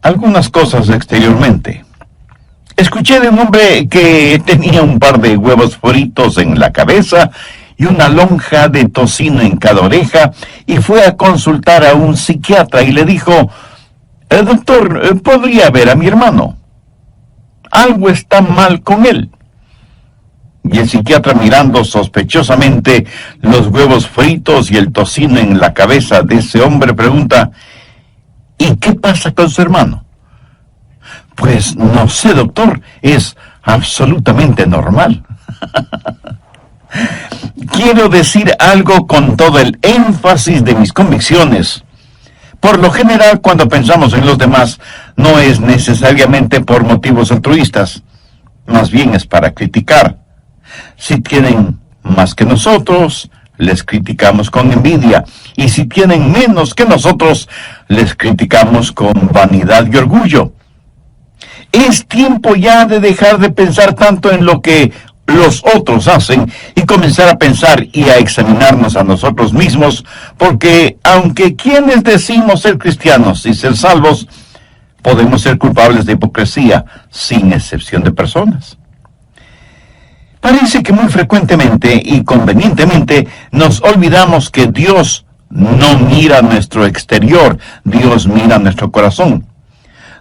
algunas cosas exteriormente. Escuché de un hombre que tenía un par de huevos fritos en la cabeza y una lonja de tocino en cada oreja, y fue a consultar a un psiquiatra y le dijo: doctor, ¿podría ver a mi hermano? Algo está mal con él. Y el psiquiatra, mirando sospechosamente los huevos fritos y el tocino en la cabeza de ese hombre, pregunta: ¿y qué pasa con su hermano? Pues no sé, doctor, es absolutamente normal. Quiero decir algo con todo el énfasis de mis convicciones. Por lo general, cuando pensamos en los demás, no es necesariamente por motivos altruistas, más bien es para criticar. Si tienen más que nosotros, les criticamos con envidia, y si tienen menos que nosotros, les criticamos con vanidad y orgullo. Es tiempo ya de dejar de pensar tanto en lo que los otros hacen y comenzar a pensar y a examinarnos a nosotros mismos, porque aunque quienes decimos ser cristianos y ser salvos, podemos ser culpables de hipocresía, sin excepción de personas. Parece que muy frecuentemente y convenientemente nos olvidamos que Dios no mira nuestro exterior, Dios mira nuestro corazón.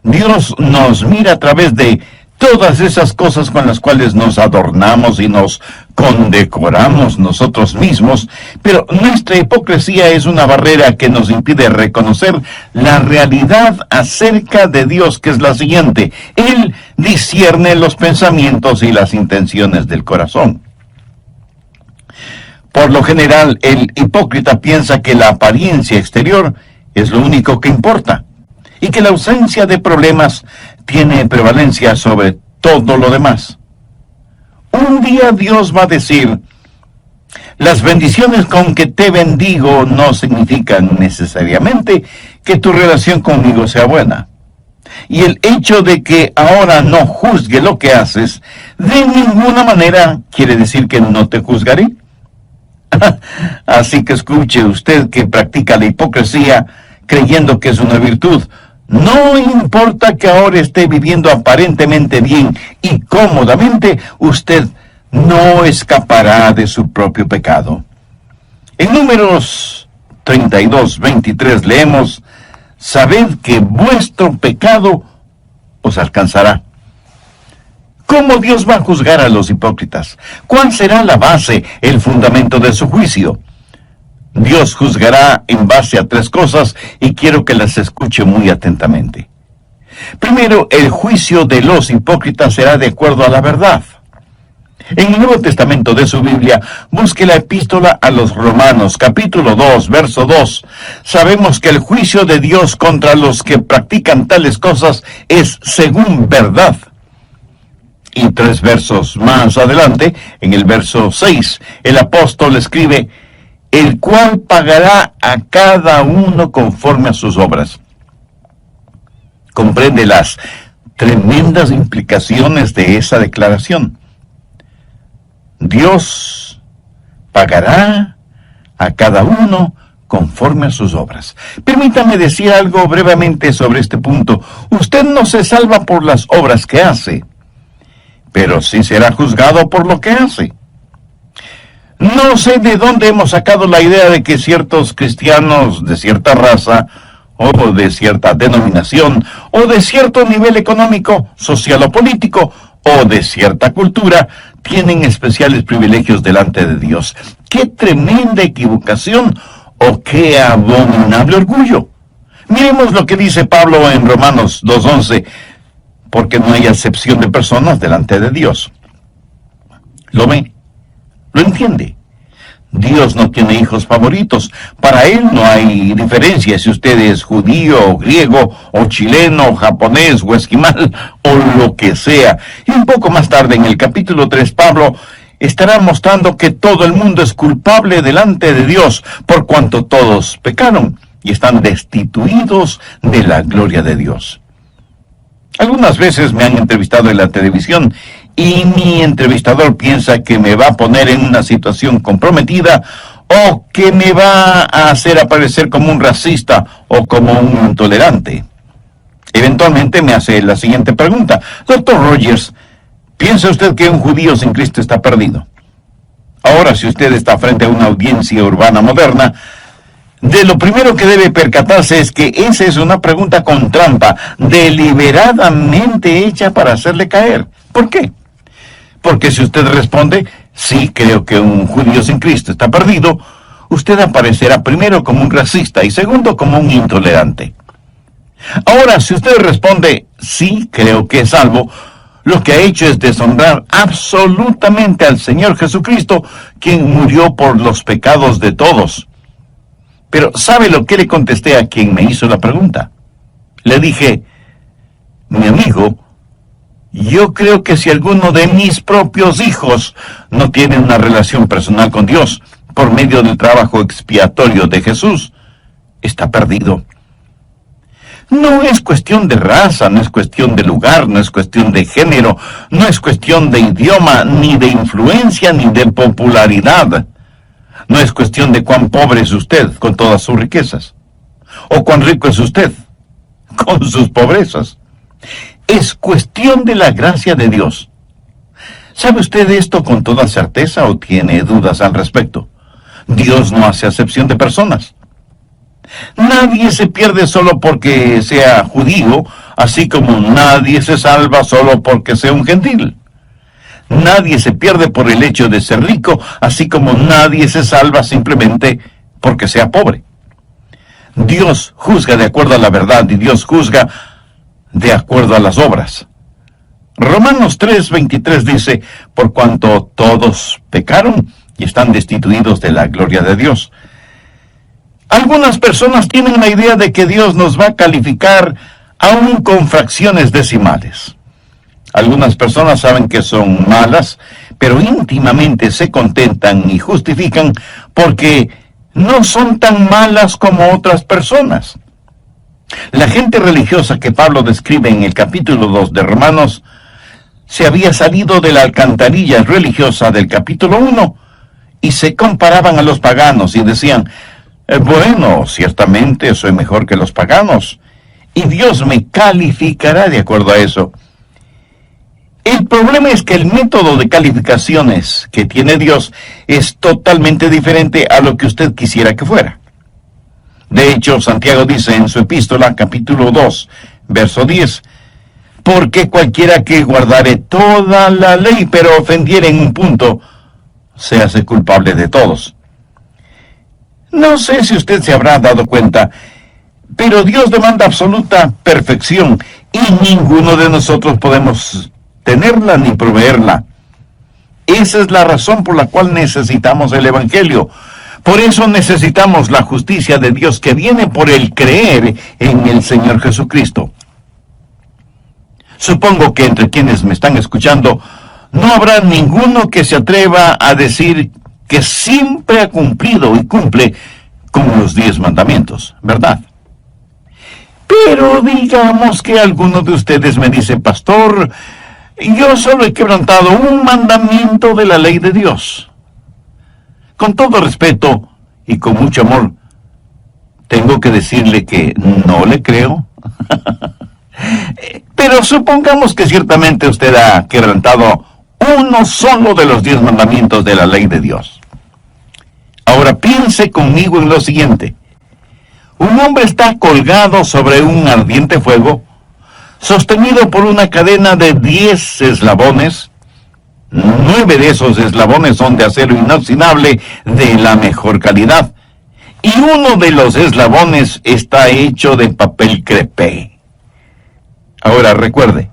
Dios nos mira a través de todas esas cosas con las cuales nos adornamos y nos condecoramos nosotros mismos, pero nuestra hipocresía es una barrera que nos impide reconocer la realidad acerca de Dios, que es la siguiente: Él discierne los pensamientos y las intenciones del corazón. Por lo general, el hipócrita piensa que la apariencia exterior es lo único que importa, y que la ausencia de problemas tiene prevalencia sobre todo lo demás. Un día Dios va a decir: las bendiciones con que te bendigo no significan necesariamente que tu relación conmigo sea buena. Y el hecho de que ahora no juzgue lo que haces, de ninguna manera quiere decir que no te juzgaré. Así que escuche usted que practica la hipocresía creyendo que es una virtud. No importa que ahora esté viviendo aparentemente bien y cómodamente, usted no escapará de su propio pecado. En Números 32:23 leemos: sabed que vuestro pecado os alcanzará. ¿Cómo Dios va a juzgar a los hipócritas? ¿Cuál será la base, el fundamento de su juicio? Dios juzgará en base a 3 cosas, y quiero que las escuche muy atentamente. Primero, el juicio de los hipócritas será de acuerdo a la verdad. En el Nuevo Testamento de su Biblia, busque la epístola a los Romanos, capítulo 2, verso 2. Sabemos que el juicio de Dios contra los que practican tales cosas es según verdad. Y 3 versos más adelante, en el verso 6, el apóstol escribe: el cual pagará a cada uno conforme a sus obras. Comprende las tremendas implicaciones de esa declaración. Dios pagará a cada uno conforme a sus obras. Permítame decir algo brevemente sobre este punto. Usted no se salva por las obras que hace, pero sí será juzgado por lo que hace. No sé de dónde hemos sacado la idea de que ciertos cristianos de cierta raza, o de cierta denominación, o de cierto nivel económico, social o político, o de cierta cultura, tienen especiales privilegios delante de Dios. ¡Qué tremenda equivocación! ¡O qué abominable orgullo! Miremos lo que dice Pablo en Romanos 2:11, porque no hay acepción de personas delante de Dios. ¿Lo ve? ¿Lo entiende? Dios no tiene hijos favoritos. Para Él no hay diferencia si usted es judío, o griego, o chileno, o japonés, o esquimal, o lo que sea. Y un poco más tarde, en el capítulo 3, Pablo estará mostrando que todo el mundo es culpable delante de Dios, por cuanto todos pecaron y están destituidos de la gloria de Dios. Algunas veces me han entrevistado en la televisión y mi entrevistador piensa que me va a poner en una situación comprometida o que me va a hacer aparecer como un racista o como un intolerante. Eventualmente eventualmente me hace la siguiente pregunta. Doctor Rogers, ¿piensa usted que un judío sin Cristo está perdido? Ahora, si usted está frente a una audiencia urbana moderna, de lo primero que debe percatarse es que esa es una pregunta con trampa, deliberadamente hecha para hacerle caer. ¿Por qué? Porque si usted responde, sí, creo que un judío sin Cristo está perdido, usted aparecerá primero como un racista y segundo como un intolerante. Ahora, si usted responde, sí, creo que es salvo, lo que ha hecho es deshonrar absolutamente al Señor Jesucristo, quien murió por los pecados de todos. Pero, ¿sabe lo que le contesté a quien me hizo la pregunta? Le dije, mi amigo, yo creo que si alguno de mis propios hijos no tiene una relación personal con Dios por medio del trabajo expiatorio de Jesús, está perdido. No es cuestión de raza, no es cuestión de lugar, no es cuestión de género, no es cuestión de idioma, ni de influencia, ni de popularidad. No es cuestión de cuán pobre es usted con todas sus riquezas, o cuán rico es usted con sus pobrezas. Es cuestión de la gracia de Dios. ¿Sabe usted esto con toda certeza o tiene dudas al respecto? Dios no hace acepción de personas. Nadie se pierde solo porque sea judío, así como nadie se salva solo porque sea un gentil. Nadie se pierde por el hecho de ser rico, así como nadie se salva simplemente porque sea pobre. Dios juzga de acuerdo a la verdad y Dios juzga de acuerdo a las obras. Romanos 3:23 dice, por cuanto todos pecaron y están destituidos de la gloria de Dios. Algunas personas tienen la idea de que Dios nos va a calificar aún con fracciones decimales. Algunas personas saben que son malas, pero íntimamente se contentan y justifican porque no son tan malas como otras personas. La gente religiosa que Pablo describe en el capítulo 2 de Romanos se había salido de la alcantarilla religiosa del capítulo 1 y se comparaban a los paganos y decían, bueno, ciertamente soy mejor que los paganos, y Dios me calificará de acuerdo a eso. El problema es que el método de calificaciones que tiene Dios es totalmente diferente a lo que usted quisiera que fuera. De hecho, Santiago dice en su epístola, capítulo 2, verso 10, porque cualquiera que guardare toda la ley, pero ofendiere en un punto, se hace culpable de todos. No sé si usted se habrá dado cuenta, pero Dios demanda absoluta perfección y ninguno de nosotros podemos tenerla ni proveerla. Esa es la razón por la cual necesitamos el Evangelio. Por eso necesitamos la justicia de Dios que viene por el creer en el Señor Jesucristo. Supongo que entre quienes me están escuchando no habrá ninguno que se atreva a decir que siempre ha cumplido y cumple con los 10 mandamientos, ¿verdad? Pero digamos que alguno de ustedes me dice, pastor, yo solo he quebrantado un mandamiento de la ley de Dios. Con todo respeto y con mucho amor, tengo que decirle que no le creo. Pero supongamos que ciertamente usted ha quebrantado uno solo de los 10 mandamientos de la ley de Dios. Ahora piense conmigo en lo siguiente. Un hombre está colgado sobre un ardiente fuego, sostenido por una cadena de 10 eslabones. 9 de esos eslabones son de acero inoxidable de la mejor calidad, y uno de los eslabones está hecho de papel crepé. Ahora recuerde,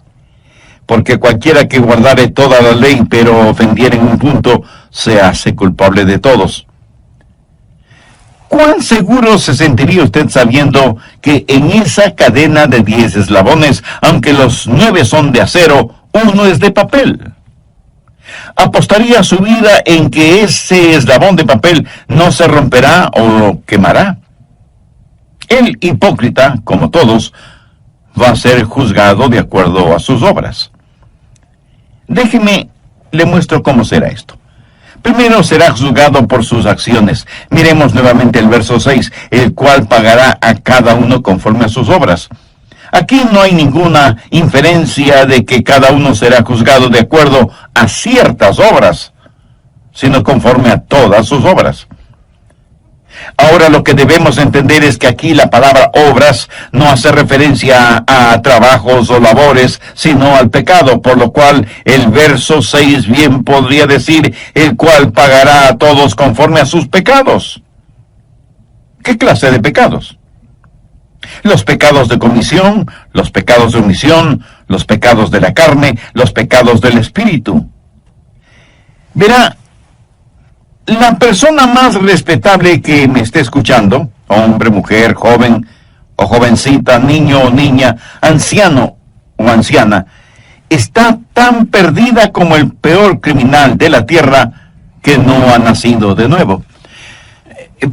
porque cualquiera que guardare toda la ley, pero ofendiere en un punto, se hace culpable de todos. ¿Cuán seguro se sentiría usted sabiendo que en esa cadena de 10 eslabones, aunque los 9 son de acero, uno es de papel? ¿Apostaría su vida en que ese eslabón de papel no se romperá o quemará? El hipócrita, como todos, va a ser juzgado de acuerdo a sus obras. Déjeme, le muestro cómo será esto. Primero será juzgado por sus acciones. Miremos nuevamente el verso 6, el cual pagará a cada uno conforme a sus obras. Aquí no hay ninguna inferencia de que cada uno será juzgado de acuerdo a ciertas obras, sino conforme a todas sus obras. Ahora lo que debemos entender es que aquí la palabra obras no hace referencia a trabajos o labores, sino al pecado, por lo cual el verso 6 bien podría decir, el cual pagará a todos conforme a sus pecados. ¿Qué clase de pecados? Los pecados de comisión, los pecados de omisión, los pecados de la carne, los pecados del espíritu. Verá, la persona más respetable que me esté escuchando, hombre, mujer, joven o jovencita, niño o niña, anciano o anciana, está tan perdida como el peor criminal de la tierra que no ha nacido de nuevo.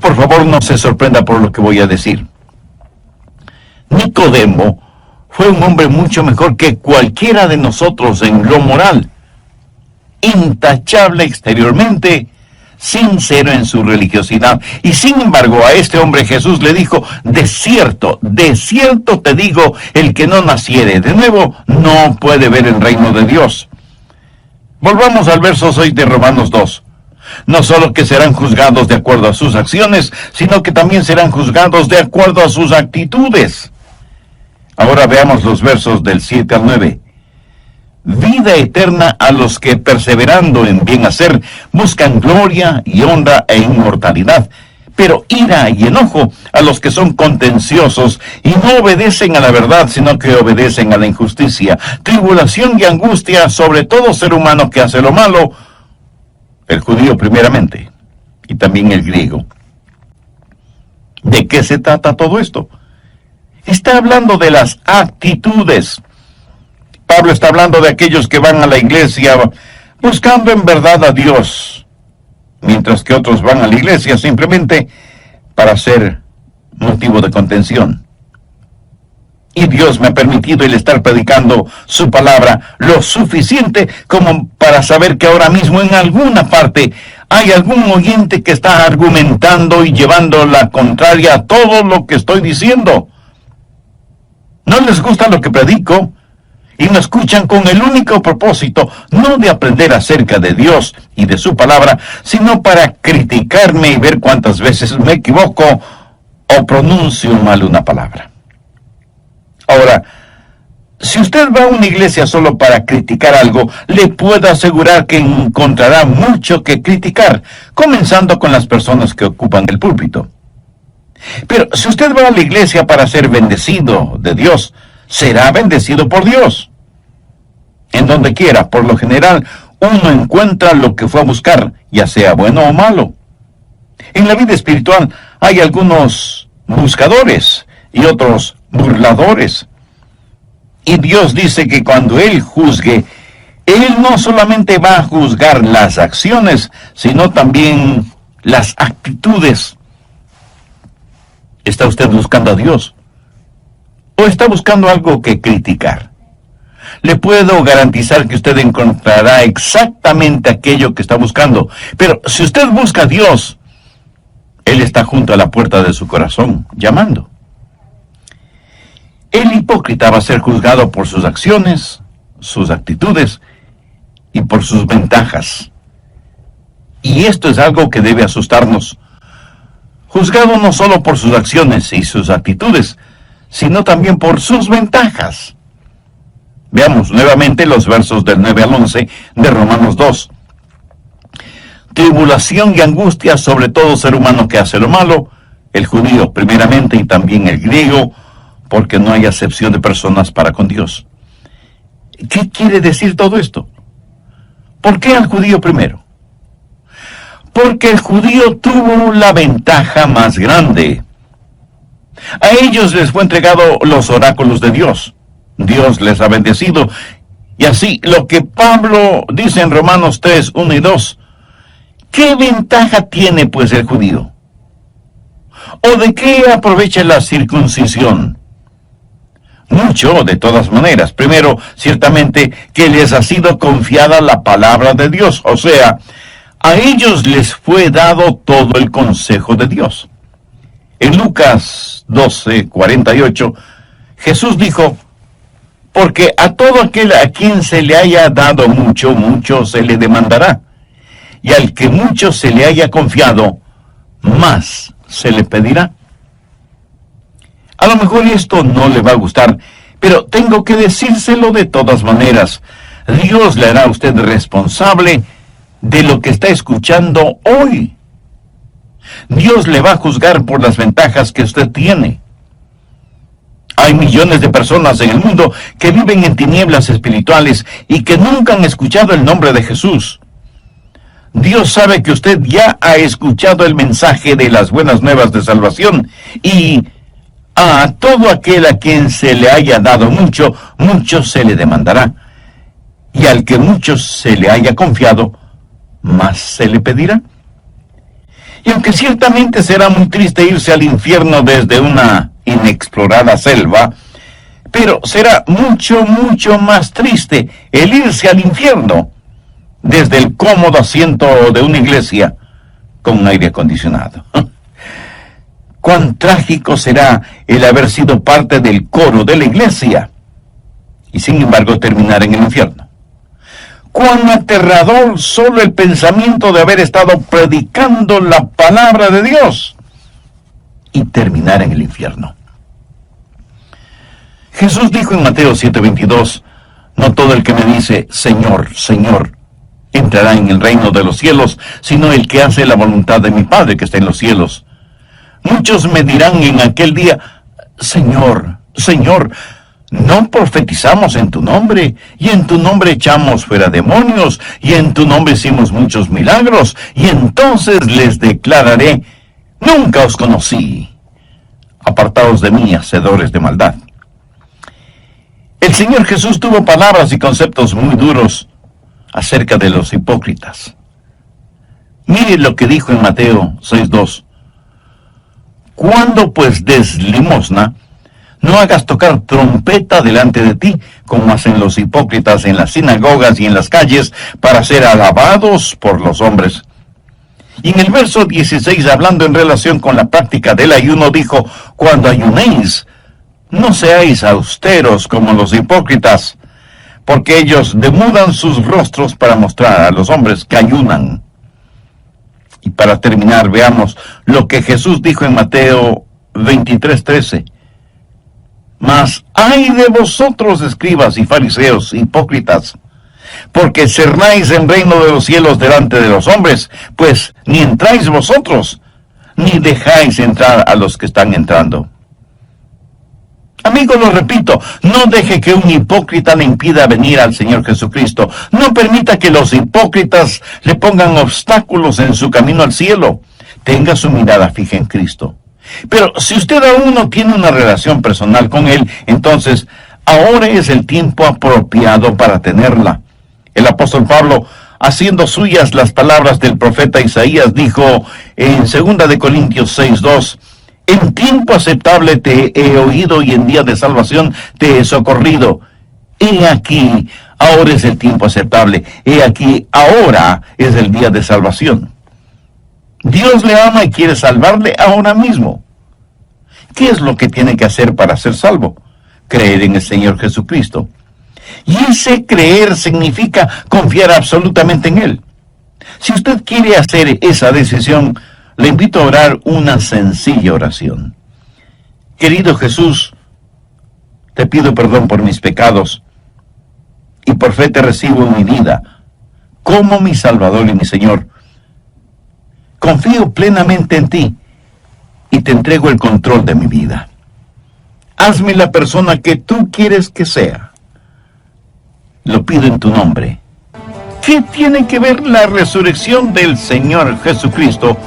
Por favor, no se sorprenda por lo que voy a decir. Nicodemo fue un hombre mucho mejor que cualquiera de nosotros en lo moral, intachable exteriormente, sincero en su religiosidad. Y sin embargo, a este hombre Jesús le dijo, de cierto te digo, el que no naciere de nuevo no puede ver el reino de Dios. Volvamos al verso 6 de Romanos 2. No solo que serán juzgados de acuerdo a sus acciones, sino que también serán juzgados de acuerdo a sus actitudes. Ahora veamos los versos del 7 al 9. Vida eterna a los que, perseverando en bien hacer, buscan gloria y honra e inmortalidad, pero ira y enojo a los que son contenciosos y no obedecen a la verdad, sino que obedecen a la injusticia, tribulación y angustia sobre todo ser humano que hace lo malo, el judío primeramente, y también el griego. ¿De qué se trata todo esto? Está hablando de las actitudes. Pablo está hablando de aquellos que van a la iglesia buscando en verdad a Dios, mientras que otros van a la iglesia simplemente para ser motivo de contención. Y Dios me ha permitido el estar predicando su palabra lo suficiente como para saber que ahora mismo en alguna parte hay algún oyente que está argumentando y llevando la contraria a todo lo que estoy diciendo. No les gusta lo que predico y me escuchan con el único propósito, no de aprender acerca de Dios y de su palabra, sino para criticarme y ver cuántas veces me equivoco o pronuncio mal una palabra. Ahora, si usted va a una iglesia solo para criticar algo, le puedo asegurar que encontrará mucho que criticar, comenzando con las personas que ocupan el púlpito. Pero si usted va a la iglesia para ser bendecido de Dios, será bendecido por Dios. En donde quiera, por lo general, uno encuentra lo que fue a buscar, ya sea bueno o malo. En la vida espiritual hay algunos buscadores y otros burladores. Y Dios dice que cuando Él juzgue, Él no solamente va a juzgar las acciones, sino también las actitudes. ¿Está usted buscando a Dios? ¿O está buscando algo que criticar? Le puedo garantizar que usted encontrará exactamente aquello que está buscando. Pero si usted busca a Dios, Él está junto a la puerta de su corazón, llamando. El hipócrita va a ser juzgado por sus acciones, sus actitudes y por sus ventajas. Y esto es algo que debe asustarnos. Juzgado no solo por sus acciones y sus actitudes, sino también por sus ventajas. Veamos nuevamente los versos del 9 al 11 de Romanos 2. Tribulación y angustia sobre todo ser humano que hace lo malo, el judío primeramente y también el griego, porque no hay acepción de personas para con Dios. ¿Qué quiere decir todo esto? ¿Por qué al judío primero? Porque el judío tuvo la ventaja más grande. A ellos les fue entregado los oráculos de Dios. Dios les ha bendecido. Y así, lo que Pablo dice en Romanos 3, 1 y 2, ¿qué ventaja tiene pues el judío? ¿O de qué aprovecha la circuncisión? Mucho, de todas maneras. Primero, ciertamente, que les ha sido confiada la palabra de Dios. O sea, a ellos les fue dado todo el consejo de Dios. En Lucas 12, 48, Jesús dijo, porque a todo aquel a quien se le haya dado mucho, mucho se le demandará. Y al que mucho se le haya confiado, más se le pedirá. A lo mejor esto no le va a gustar, pero tengo que decírselo de todas maneras. Dios le hará a usted responsable de lo que está escuchando hoy. Dios le va a juzgar por las ventajas que usted tiene. Hay millones de personas en el mundo que viven en tinieblas espirituales y que nunca han escuchado el nombre de Jesús. Dios sabe que usted ya ha escuchado el mensaje de las buenas nuevas de salvación y a todo aquel a quien se le haya dado mucho, mucho se le demandará. Y al que mucho se le haya confiado, más se le pedirá. Y aunque ciertamente será muy triste irse al infierno desde una inexplorada selva, pero será mucho, mucho más triste el irse al infierno desde el cómodo asiento de una iglesia con un aire acondicionado. Cuán trágico será el haber sido parte del coro de la iglesia y sin embargo terminar en el infierno. Cuán aterrador solo el pensamiento de haber estado predicando la palabra de Dios y terminar en el infierno. Jesús dijo en Mateo 7:22, no todo el que me dice, Señor, Señor, entrará en el reino de los cielos, sino el que hace la voluntad de mi Padre que está en los cielos. Muchos me dirán en aquel día, Señor, Señor, ¿no profetizamos en tu nombre? Y en tu nombre echamos fuera demonios, y en tu nombre hicimos muchos milagros, y entonces les declararé, nunca os conocí. Apartaos de mí, hacedores de maldad. El Señor Jesús tuvo palabras y conceptos muy duros acerca de los hipócritas. Mire lo que dijo en Mateo 6:2. Cuando pues des limosna, no hagas tocar trompeta delante de ti, como hacen los hipócritas en las sinagogas y en las calles, para ser alabados por los hombres. Y en el verso 16, hablando en relación con la práctica del ayuno, dijo, cuando ayunéis, no seáis austeros como los hipócritas, porque ellos demudan sus rostros para mostrar a los hombres que ayunan. Y para terminar, veamos lo que Jesús dijo en Mateo 23:13. Mas ay de vosotros, escribas y fariseos, hipócritas, porque cerráis el reino de los cielos delante de los hombres, pues ni entráis vosotros, ni dejáis entrar a los que están entrando. Amigo, lo repito, no deje que un hipócrita le impida venir al Señor Jesucristo. No permita que los hipócritas le pongan obstáculos en su camino al cielo. Tenga su mirada fija en Cristo. Pero si usted aún no tiene una relación personal con Él, entonces ahora es el tiempo apropiado para tenerla. El apóstol Pablo, haciendo suyas las palabras del profeta Isaías, dijo en 2 Corintios 6:2, en tiempo aceptable te he oído y en día de salvación te he socorrido. He aquí, ahora es el tiempo aceptable. He aquí, ahora es el día de salvación. Dios le ama y quiere salvarle ahora mismo. ¿Qué es lo que tiene que hacer para ser salvo? Creer en el Señor Jesucristo. Y ese creer significa confiar absolutamente en Él. Si usted quiere hacer esa decisión, le invito a orar una sencilla oración. Querido Jesús, te pido perdón por mis pecados y por fe te recibo en mi vida como mi Salvador y mi Señor. Confío plenamente en ti y te entrego el control de mi vida. Hazme la persona que tú quieres que sea. Lo pido en tu nombre. ¿Qué tiene que ver la resurrección del Señor Jesucristo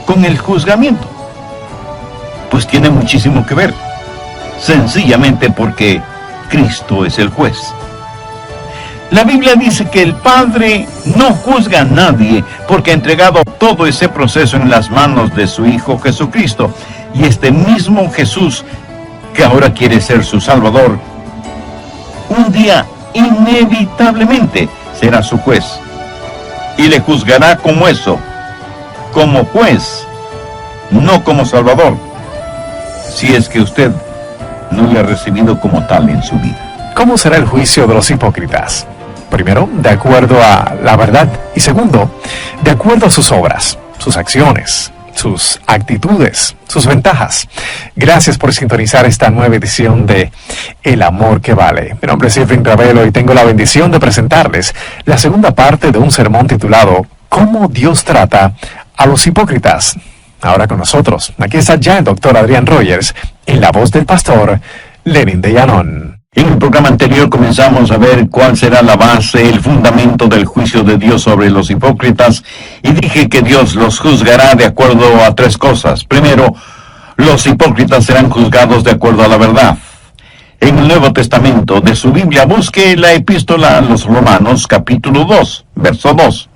con el juzgamiento? Pues tiene muchísimo que ver, sencillamente porque Cristo es el juez. La Biblia dice que el Padre no juzga a nadie porque ha entregado todo ese proceso en las manos de su Hijo Jesucristo. Y este mismo Jesús, que ahora quiere ser su Salvador, un día inevitablemente será su juez. Y le juzgará como eso, como juez, no como Salvador, si es que usted no no le ha recibido como tal en su vida. ¿Cómo será el juicio de los hipócritas? Primero, de acuerdo a la verdad. Y segundo, de acuerdo a sus obras, sus acciones, sus actitudes, sus ventajas. Gracias por sintonizar esta nueva edición de El Amor que Vale. Mi nombre es Efraín Ravelo y tengo la bendición de presentarles la segunda parte de un sermón titulado ¿Cómo Dios trata a los hipócritas? Ahora con nosotros, aquí está ya el doctor Adrián Rogers, en la voz del pastor Lenin de Llanón. En el programa anterior comenzamos a ver cuál será la base, el fundamento del juicio de Dios sobre los hipócritas, y dije que Dios los juzgará de acuerdo a tres cosas. Primero, los hipócritas serán juzgados de acuerdo a la verdad. En el Nuevo Testamento de su Biblia, busque la epístola a los Romanos, capítulo 2, verso 2.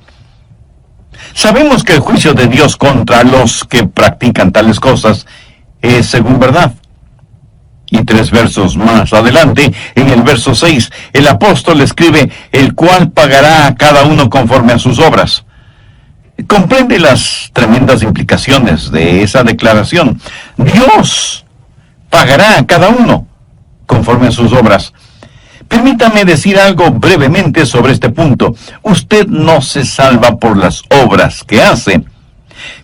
Sabemos que el juicio de Dios contra los que practican tales cosas es según verdad. Y 3 versos más adelante, en el verso 6, el apóstol escribe, el cual pagará a cada uno conforme a sus obras. Comprende las tremendas implicaciones de esa declaración. Dios pagará a cada uno conforme a sus obras. Permítame decir algo brevemente sobre este punto. Usted no se salva por las obras que hace,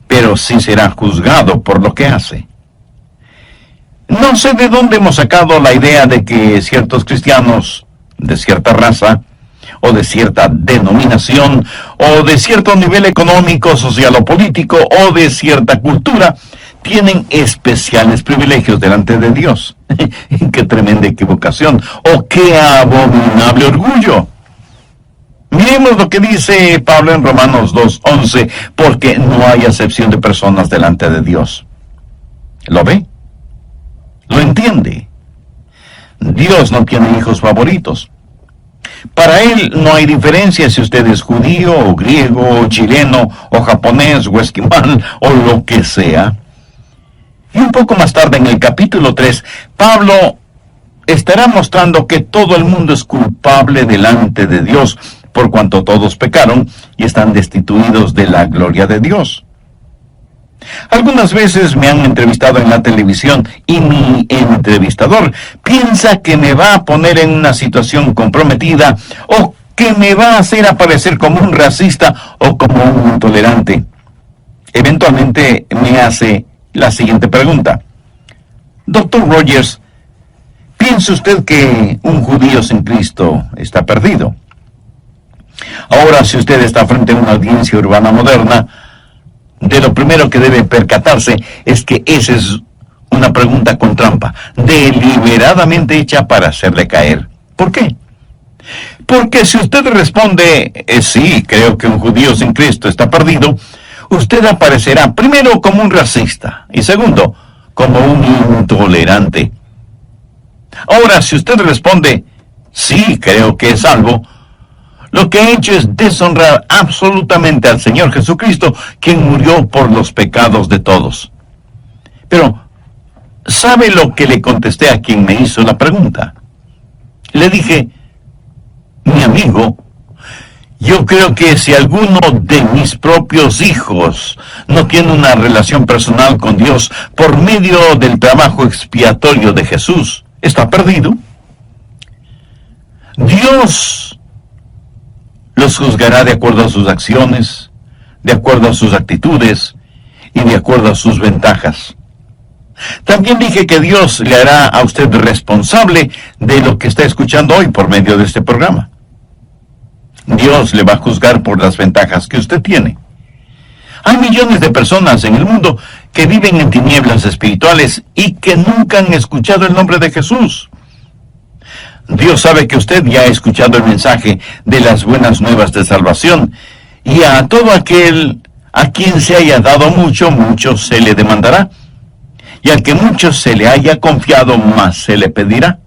pero sí será juzgado por lo que hace. No sé de dónde hemos sacado la idea de que ciertos cristianos de cierta raza, o de cierta denominación, o de cierto nivel económico, social o político, o de cierta cultura, tienen especiales privilegios delante de Dios. ¡Qué tremenda equivocación! ¡Oh, qué abominable orgullo! Miremos lo que dice Pablo en Romanos 2:11, porque no hay acepción de personas delante de Dios. ¿Lo ve? ¿Lo entiende? Dios no tiene hijos favoritos. Para Él no hay diferencia si usted es judío, o griego, o chileno, o japonés, o esquimal, o lo que sea. Y un poco más tarde, en el capítulo 3, Pablo estará mostrando que todo el mundo es culpable delante de Dios, por cuanto todos pecaron y están destituidos de la gloria de Dios. Algunas veces me han entrevistado en la televisión y mi entrevistador piensa que me va a poner en una situación comprometida o que me va a hacer aparecer como un racista o como un intolerante. Eventualmente me hace la siguiente pregunta. Doctor Rogers, ¿piensa usted que un judío sin Cristo está perdido? Ahora, si usted está frente a una audiencia urbana moderna, de lo primero que debe percatarse es que esa es una pregunta con trampa, deliberadamente hecha para hacerle caer. ¿Por qué? Porque si usted responde, sí, creo que un judío sin Cristo está perdido, usted aparecerá primero como un racista y segundo, como un intolerante. Ahora, si usted responde, sí, creo que es salvo, lo que ha hecho es deshonrar absolutamente al Señor Jesucristo, quien murió por los pecados de todos. Pero, ¿sabe lo que le contesté a quien me hizo la pregunta? Le dije, mi amigo, yo creo que si alguno de mis propios hijos no tiene una relación personal con Dios por medio del trabajo expiatorio de Jesús, está perdido. Dios los juzgará de acuerdo a sus acciones, de acuerdo a sus actitudes y de acuerdo a sus ventajas. También dije que Dios le hará a usted responsable de lo que está escuchando hoy por medio de este programa. Dios le va a juzgar por las ventajas que usted tiene. Hay millones de personas en el mundo que viven en tinieblas espirituales y que nunca han escuchado el nombre de Jesús. Dios sabe que usted ya ha escuchado el mensaje de las buenas nuevas de salvación, y a todo aquel a quien se haya dado mucho, mucho se le demandará, y al que mucho se le haya confiado, más se le pedirá.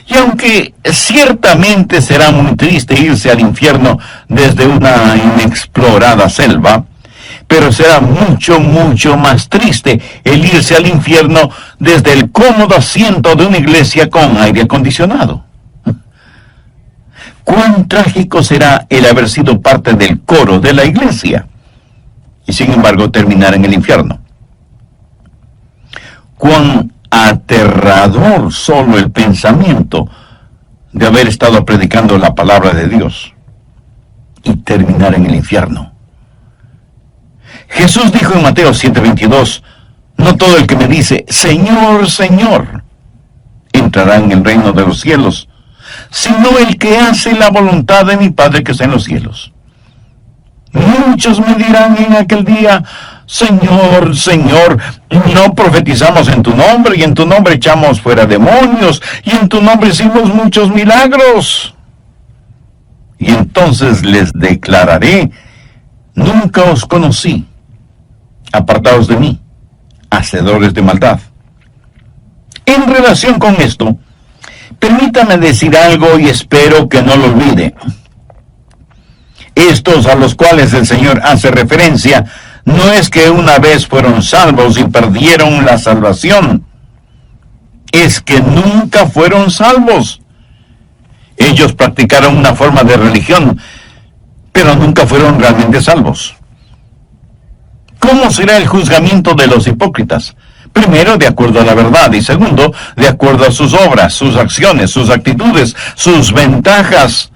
Y aunque ciertamente será muy triste irse al infierno desde una inexplorada selva, pero será mucho, mucho más triste el irse al infierno desde el cómodo asiento de una iglesia con aire acondicionado. Cuán trágico será el haber sido parte del coro de la iglesia y sin embargo terminar en el infierno. Cuán aterrador solo el pensamiento de haber estado predicando la palabra de Dios y terminar en el infierno. Jesús dijo en Mateo 7:22, no todo el que me dice, Señor, Señor, entrará en el reino de los cielos, sino el que hace la voluntad de mi Padre que está en los cielos. Muchos me dirán en aquel día, Señor, Señor, no profetizamos en tu nombre, y en tu nombre echamos fuera demonios, y en tu nombre hicimos muchos milagros. Y entonces les declararé, nunca os conocí, apartaos de mí, hacedores de maldad. En relación con esto, permítame decir algo y espero que no lo olvide. Estos a los cuales el Señor hace referencia, no es que una vez fueron salvos y perdieron la salvación, es que nunca fueron salvos. Ellos practicaron una forma de religión, pero nunca fueron realmente salvos. ¿Cómo será el juzgamiento de los hipócritas? Primero, de acuerdo a la verdad, y segundo, de acuerdo a sus obras, sus acciones, sus actitudes, sus ventajas.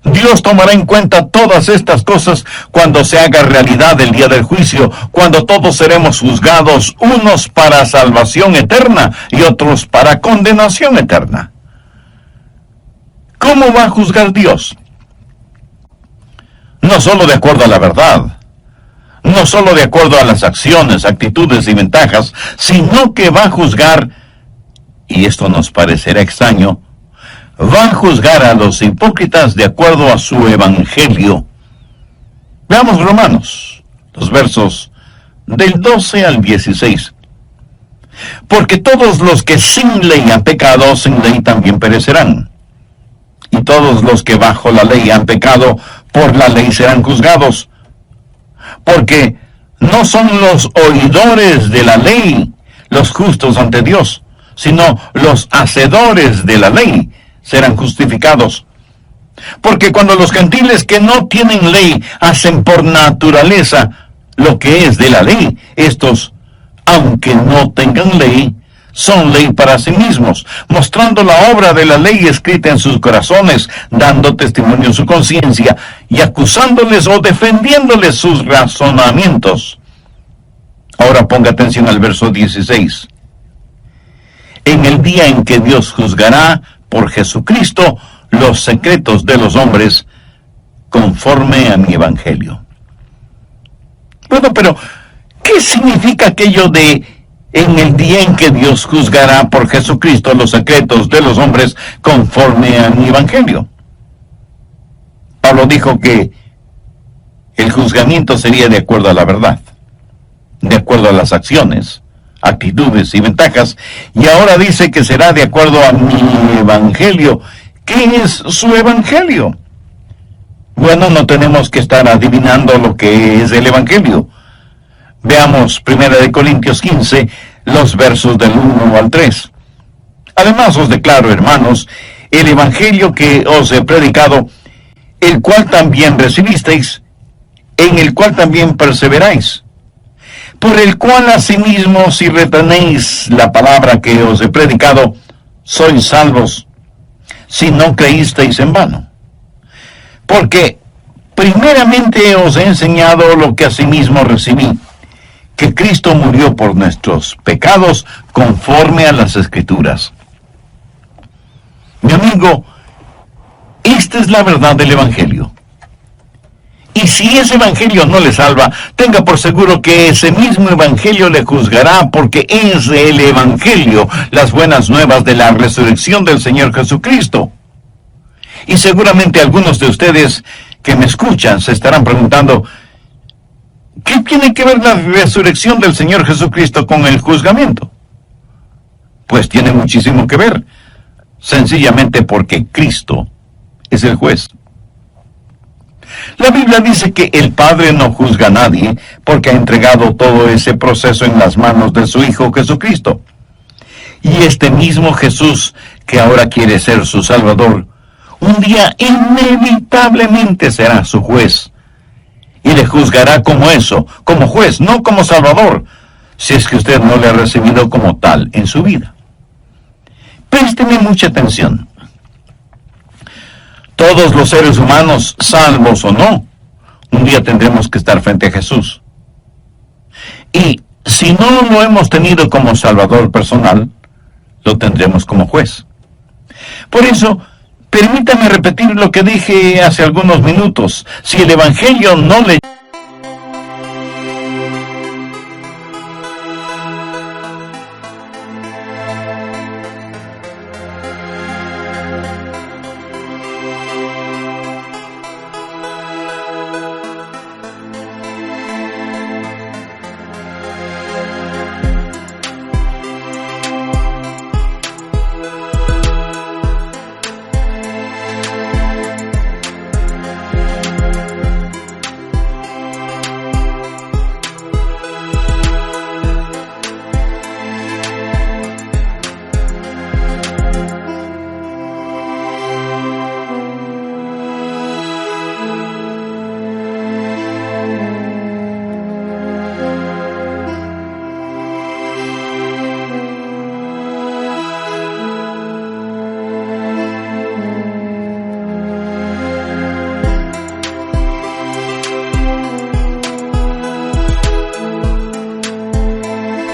Dios tomará en cuenta todas estas cosas cuando se haga realidad el día del juicio, cuando todos seremos juzgados, unos para salvación eterna y otros para condenación eterna. ¿Cómo va a juzgar Dios? No solo de acuerdo a la verdad, no solo de acuerdo a las acciones, actitudes y ventajas, sino que va a juzgar, y esto nos parecerá extraño, va a juzgar a los hipócritas de acuerdo a su evangelio. Veamos Romanos, los versos del 12 al 16. Porque todos los que sin ley han pecado, sin ley también perecerán. Y todos los que bajo la ley han pecado, por la ley serán juzgados. Porque no son los oidores de la ley los justos ante Dios, sino los hacedores de la ley serán justificados. Porque cuando los gentiles que no tienen ley hacen por naturaleza lo que es de la ley, estos, aunque no tengan ley, son ley para sí mismos, mostrando la obra de la ley escrita en sus corazones, dando testimonio en su conciencia y acusándoles o defendiéndoles sus razonamientos. Ahora ponga atención al verso 16. En el día en que Dios juzgará por Jesucristo los secretos de los hombres, conforme a mi evangelio. Bueno, pero ¿qué significa aquello de en el día en que Dios juzgará por Jesucristo los secretos de los hombres conforme a mi evangelio? Pablo dijo que el juzgamiento sería de acuerdo a la verdad, de acuerdo a las acciones, actitudes y ventajas, y ahora dice que será de acuerdo a mi evangelio. ¿Qué es su evangelio? Bueno, no tenemos que estar adivinando lo que es el evangelio. Veamos 1 Corintios 15, los versos del 1 al 3. Además os declaro, hermanos, el evangelio que os he predicado, el cual también recibisteis, en el cual también perseveráis, por el cual asimismo si retenéis la palabra que os he predicado, sois salvos, si no creísteis en vano. Porque primeramente os he enseñado lo que asimismo recibí, que Cristo murió por nuestros pecados conforme a las Escrituras. Mi amigo, esta es la verdad del Evangelio. Y si ese Evangelio no le salva, tenga por seguro que ese mismo Evangelio le juzgará, porque es el Evangelio, las buenas nuevas de la resurrección del Señor Jesucristo. Y seguramente algunos de ustedes que me escuchan se estarán preguntando, ¿qué tiene que ver la resurrección del Señor Jesucristo con el juzgamiento? Pues tiene muchísimo que ver, sencillamente porque Cristo es el juez. La Biblia dice que el Padre no juzga a nadie porque ha entregado todo ese proceso en las manos de su Hijo Jesucristo. Y este mismo Jesús, que ahora quiere ser su Salvador, un día inevitablemente será su juez. Y le juzgará como eso, como juez, no como Salvador, si es que usted no le ha recibido como tal en su vida. Présteme mucha atención. Todos los seres humanos, salvos o no, un día tendremos que estar frente a Jesús. Y si no lo hemos tenido como Salvador personal, lo tendremos como juez. Por eso, permítame repetir lo que dije hace algunos minutos. Si el Evangelio no le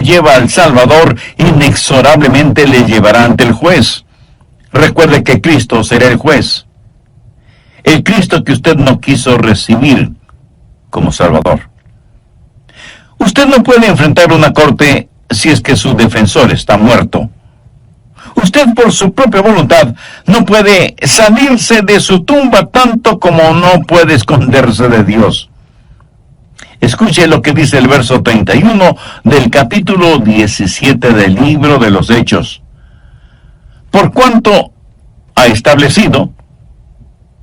lleva al Salvador, inexorablemente le llevará ante el juez. Recuerde que Cristo será el juez. El Cristo que usted no quiso recibir como Salvador. Usted no puede enfrentar una corte si es que su defensor está muerto. Usted por su propia voluntad no puede salirse de su tumba tanto como no puede esconderse de Dios. Escuche lo que dice el verso 31 del capítulo 17 del libro de los Hechos. Por cuanto ha establecido,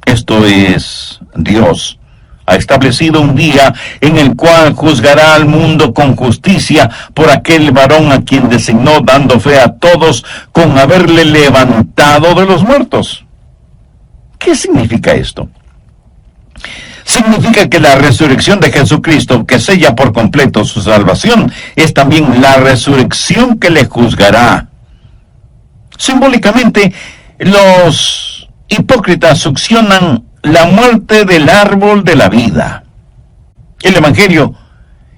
esto es Dios, ha establecido un día en el cual juzgará al mundo con justicia por aquel varón a quien designó, dando fe a todos con haberle levantado de los muertos. ¿Qué significa esto? Significa que la resurrección de Jesucristo, que sella por completo su salvación, es también la resurrección que le juzgará. Simbólicamente, los hipócritas succionan la muerte del árbol de la vida. El Evangelio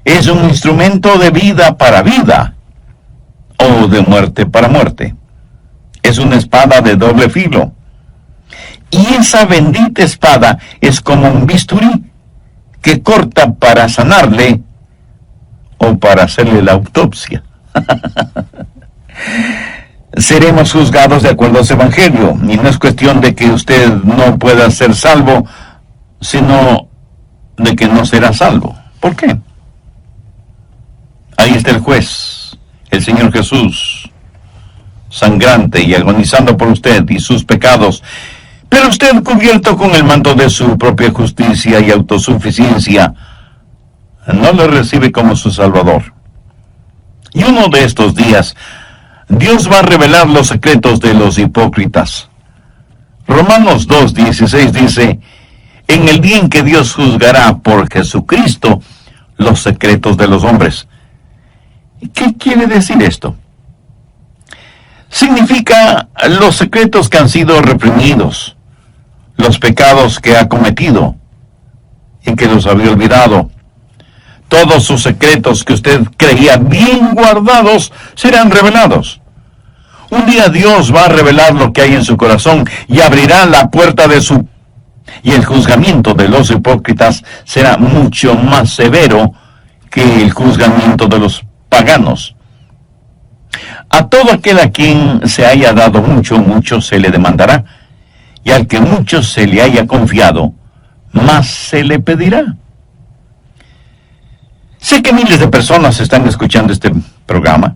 es un instrumento de vida para vida, o de muerte para muerte. Es una espada de doble filo. Y esa bendita espada es como un bisturí que corta para sanarle o para hacerle la autopsia. Seremos juzgados de acuerdo a ese Evangelio, y no es cuestión de que usted no pueda ser salvo, sino de que no será salvo. ¿Por qué? Ahí está el juez, el Señor Jesús, sangrante y agonizando por usted y sus pecados, pero usted, cubierto con el manto de su propia justicia y autosuficiencia, no le recibe como su Salvador. Y uno de estos días, Dios va a revelar los secretos de los hipócritas. Romanos 2:16 dice, en el día en que Dios juzgará por Jesucristo los secretos de los hombres. ¿Qué quiere decir esto? Significa los secretos que han sido reprimidos, los pecados que ha cometido y que los había olvidado. Todos sus secretos que usted creía bien guardados serán revelados. Un día Dios va a revelar lo que hay en su corazón y abrirá la puerta de su... Y el juzgamiento de los hipócritas será mucho más severo que el juzgamiento de los paganos. A todo aquel a quien se haya dado mucho, mucho se le demandará, y al que mucho se le haya confiado, más se le pedirá. Sé que miles de personas están escuchando este programa,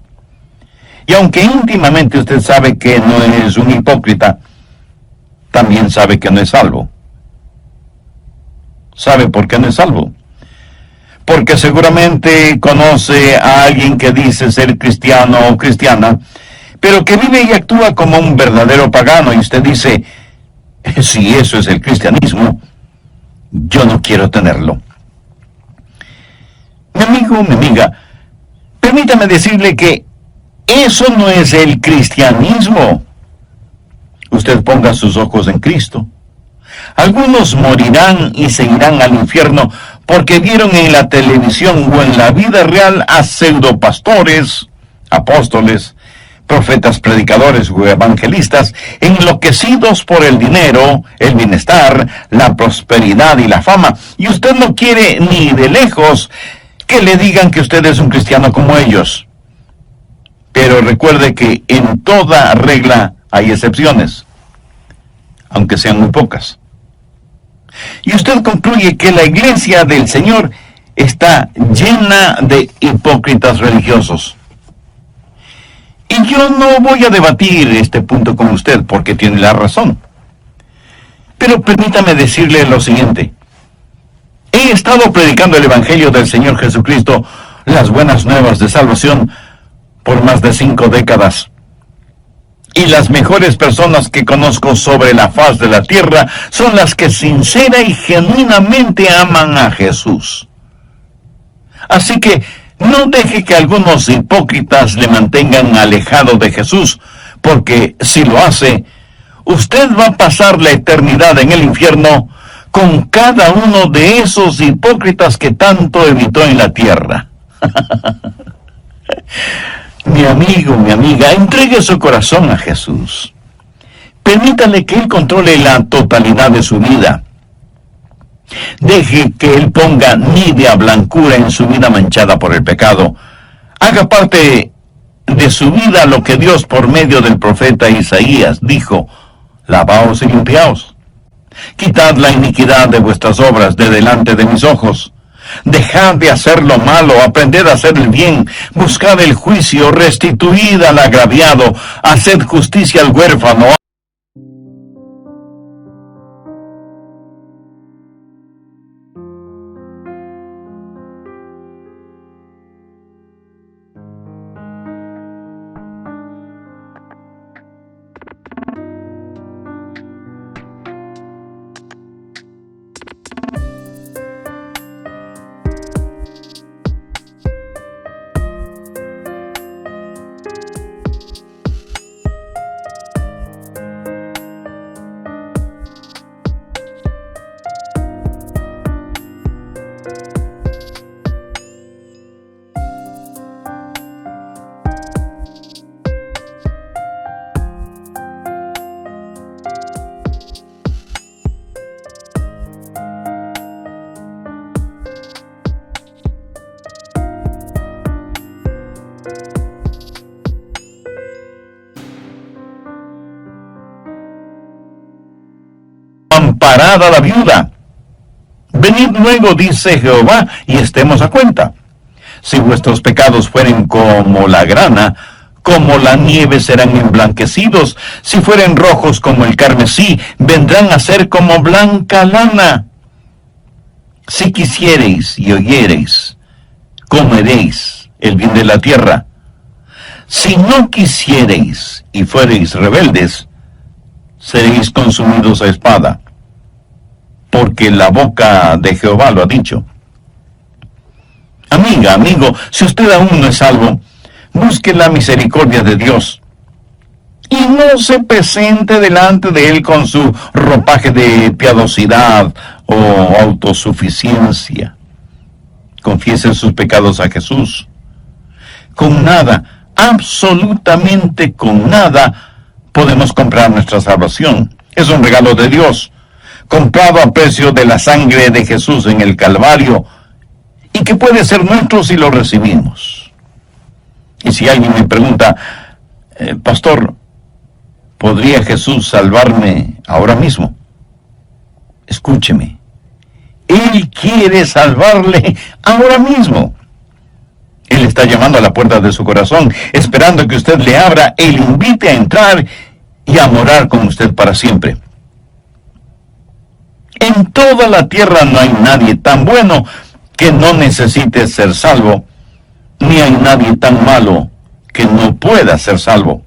y aunque íntimamente usted sabe que no es un hipócrita, también sabe que no es salvo. ¿Sabe por qué no es salvo? Porque seguramente conoce a alguien que dice ser cristiano o cristiana, pero que vive y actúa como un verdadero pagano, y usted dice, si eso es el cristianismo, yo no quiero tenerlo. Mi amigo, mi amiga, Permítame decirle que eso no es el cristianismo. Usted ponga sus ojos en Cristo. Algunos morirán y se irán al infierno porque vieron en la televisión o en la vida real a pseudopastores, apóstoles, profetas, predicadores o evangelistas enloquecidos por el dinero, el bienestar, la prosperidad y la fama. Y usted no quiere ni de lejos que le digan que usted es un cristiano como ellos. Pero recuerde que en toda regla hay excepciones, aunque sean muy pocas. Y usted concluye que la iglesia del Señor está llena de hipócritas religiosos. Y yo no voy a debatir este punto con usted porque tiene la razón. Pero permítame decirle lo siguiente. He estado predicando el Evangelio del Señor Jesucristo, las buenas nuevas de salvación, por más de 5 décadas. Y las mejores personas que conozco sobre la faz de la tierra son las que sincera y genuinamente aman a Jesús. Así que no deje que algunos hipócritas le mantengan alejado de Jesús, porque si lo hace, usted va a pasar la eternidad en el infierno con cada uno de esos hipócritas que tanto evitó en la tierra. Mi amigo, mi amiga, entregue su corazón a Jesús. Permítale que Él controle la totalidad de su vida. Deje que Él ponga nívea blancura en su vida manchada por el pecado. Haga parte de su vida lo que Dios por medio del profeta Isaías dijo: lavaos y limpiaos. Quitad la iniquidad de vuestras obras de delante de mis ojos. Dejad de hacer lo malo, aprended a hacer el bien, buscad el juicio, restituid al agraviado, haced justicia al huérfano. Amparada la viuda. Venid luego, dice Jehová, y estemos a cuenta. Si vuestros pecados fueren como la grana, como la nieve serán emblanquecidos. Si fueren rojos como el carmesí, vendrán a ser como blanca lana. Si quisiereis y oyereis, comeréis el bien de la tierra. Si no quisiereis y fuereis rebeldes, seréis consumidos a espada, porque la boca de Jehová lo ha dicho. Amiga, amigo, si usted aún no es salvo, busque la misericordia de Dios y no se presente delante de Él con su ropaje de piadosidad o autosuficiencia. Confiese sus pecados a Jesús. Con nada, absolutamente con nada, podemos comprar nuestra salvación. Es un regalo de Dios, comprado a precio de la sangre de Jesús en el Calvario, y que puede ser nuestro si lo recibimos. Y si alguien me pregunta, pastor, ¿podría Jesús salvarme ahora mismo? Escúcheme, Él quiere salvarle ahora mismo. Él está llamando a la puerta de su corazón, esperando que usted le abra y le invite a entrar y a morar con usted para siempre. En toda la tierra no hay nadie tan bueno que no necesite ser salvo, ni hay nadie tan malo que no pueda ser salvo.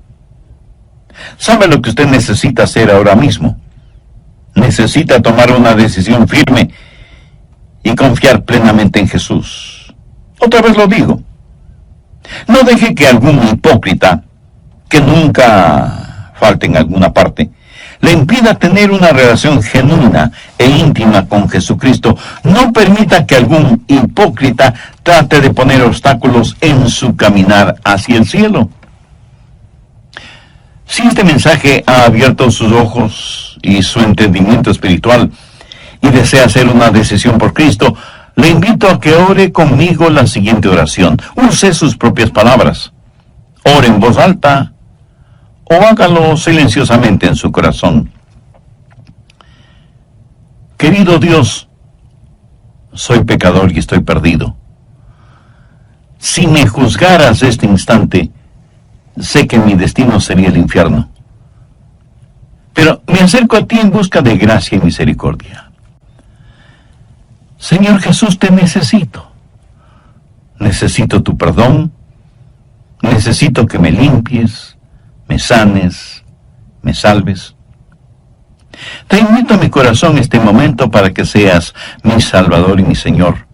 ¿Sabe lo que usted necesita hacer ahora mismo? Necesita tomar una decisión firme y confiar plenamente en Jesús. Otra vez lo digo. No deje que algún hipócrita, que nunca falte en alguna parte, le impida tener una relación genuina e íntima con Jesucristo. No permita que algún hipócrita trate de poner obstáculos en su caminar hacia el cielo. Si este mensaje ha abierto sus ojos y su entendimiento espiritual y desea hacer una decisión por Cristo, le invito a que ore conmigo la siguiente oración. Use sus propias palabras. Ore en voz alta o hágalo silenciosamente en su corazón. Querido Dios, soy pecador y estoy perdido. Si me juzgaras este instante, sé que mi destino sería el infierno. Pero me acerco a ti en busca de gracia y misericordia. Señor Jesús, te necesito. Necesito tu perdón. Necesito que me limpies, me sanes, me salves. Te invito a mi corazón este momento para que seas mi Salvador y mi Señor.